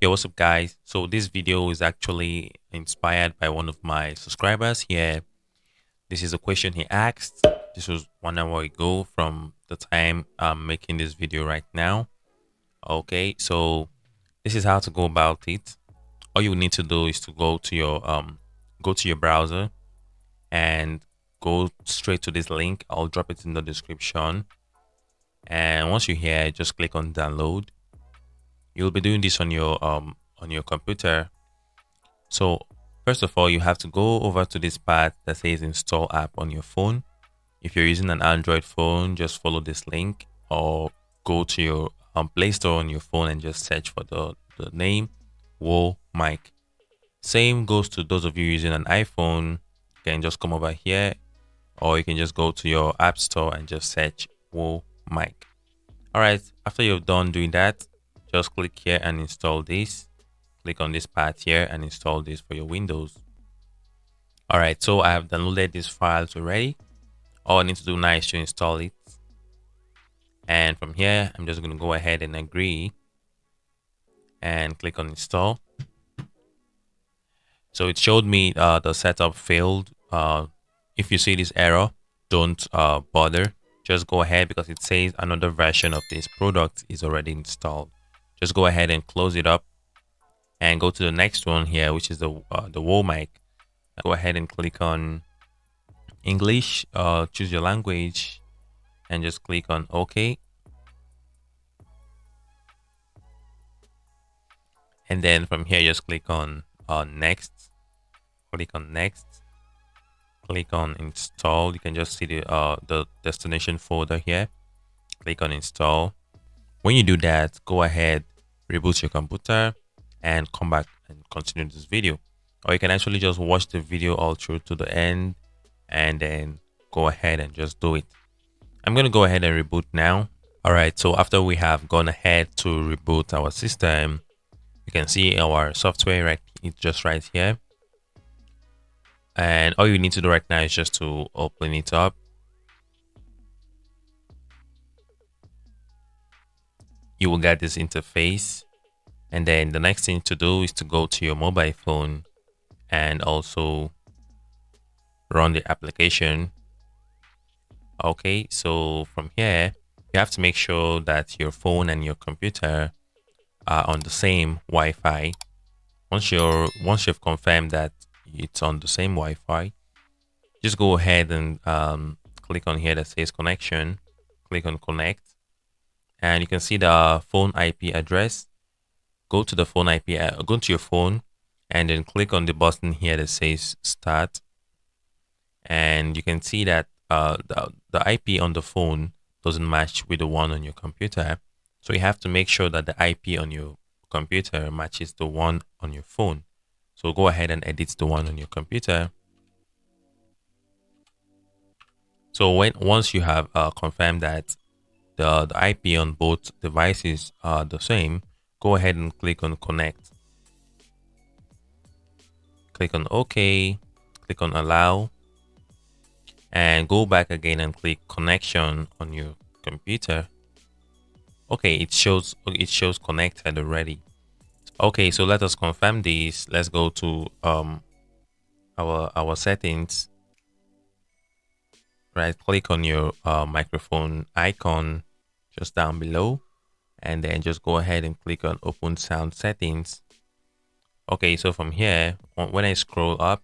Hey, what's up, guys? So this video is actually inspired by one of my subscribers here. This is a question he asked. This was 1 hour ago from the time I'm making this video right now. Okay, so this is how to go about it. All you need to do is to go to your browser and go straight to this link. I'll drop it in the description. And once you're here, just click on download. You'll be doing this on your computer. So first of all, you have to go over to this part that says install app on your phone. If you're using an Android phone, just follow this link or go to your Play Store on your phone and just search for the name Whoa Mic. Same goes to those of you using an iPhone. You can just come over here, or you can just go to your App Store and just search Whoa Mic. All right, after you've done doing that, just click here and install this. Click on this part here and install this for your Windows. All right, so I have downloaded these files already. All I need to do now is to install it. And from here, I'm just going to go ahead and agree and click on install. So it showed me the setup failed. If you see this error, don't bother. Just go ahead because it says another version of this product is already installed. Just go ahead and close it up and go to the next one here, which is the Whoa Mic. Go ahead and click on English, choose your language and just click on OK. And then from here, just click on next, click on next, click on install. You can just see the destination folder here. Click on install. When you do that, go ahead, reboot your computer and come back and continue this video. Or you can actually just watch the video all through to the end and then go ahead and just do it. I'm going to go ahead and reboot now. All right, so after we have gone ahead to reboot our system, you can see our software it's just right here. And all you need to do right now is just to open it up. You will get this interface. And then the next thing to do is to go to your mobile phone and also run the application. Okay, so from here, you have to make sure that your phone and your computer are on the same Wi-Fi. Once you've confirmed that it's on the same Wi-Fi, just go ahead and click on here that says connection. Click on connect, and you can see the phone IP address. Go to the phone IP, go to your phone, and then click on the button here that says start. And you can see that the IP on the phone doesn't match with the one on your computer. So you have to make sure that the IP on your computer matches the one on your phone. So go ahead and edit the one on your computer. So once you have confirmed that the IP on both devices are the same, go ahead and click on connect. Click on OK, click on allow, and go back again and click connection on your computer. Okay, it shows connected already. Okay, so let us confirm this. Let's go to our settings. Right click on your microphone icon just down below, and then just go ahead and click on open sound settings. Okay, so from here, when I scroll up,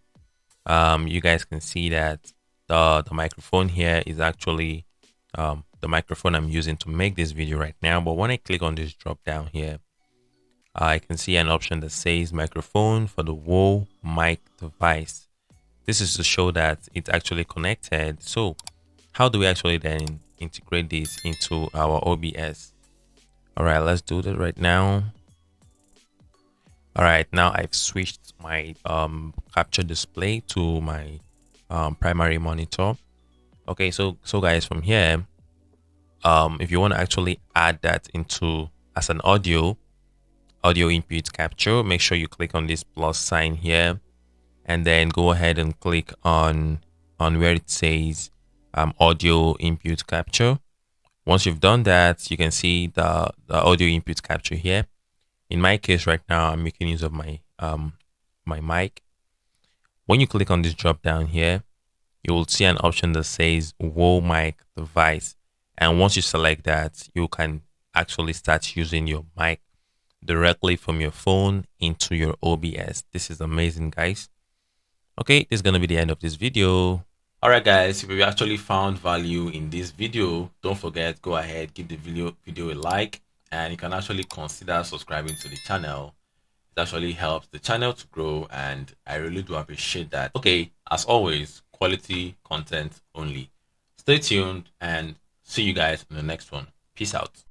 you guys can see that the microphone here is actually the microphone I'm using to make this video right now. But when I click on this drop down here, I can see an option that says microphone for the Whoa Mic device. This is to show that it's actually connected. So how do we actually then integrate this into our OBS? All right, let's do that right now. All right, now I've switched my capture display to my primary monitor. Okay, so guys, from here, if you want to actually add that into as an audio input capture, make sure you click on this plus sign here, and then go ahead and click on where it says audio input capture. Once you've done that, you can see the audio input capture here. In my case right now, I'm making use of my mic. When you click on this drop down here, you will see an option that says Whoa mic device. And once you select that, you can actually start using your mic directly from your phone into your OBS. This is amazing, guys. Okay, this is going to be the end of this video. All right, guys, if you actually found value in this video, don't forget, go ahead, give the video a like, and you can actually consider subscribing to the channel. It actually helps the channel to grow, and I really do appreciate that. Okay, as always, quality content only. Stay tuned and see you guys in the next one. Peace out.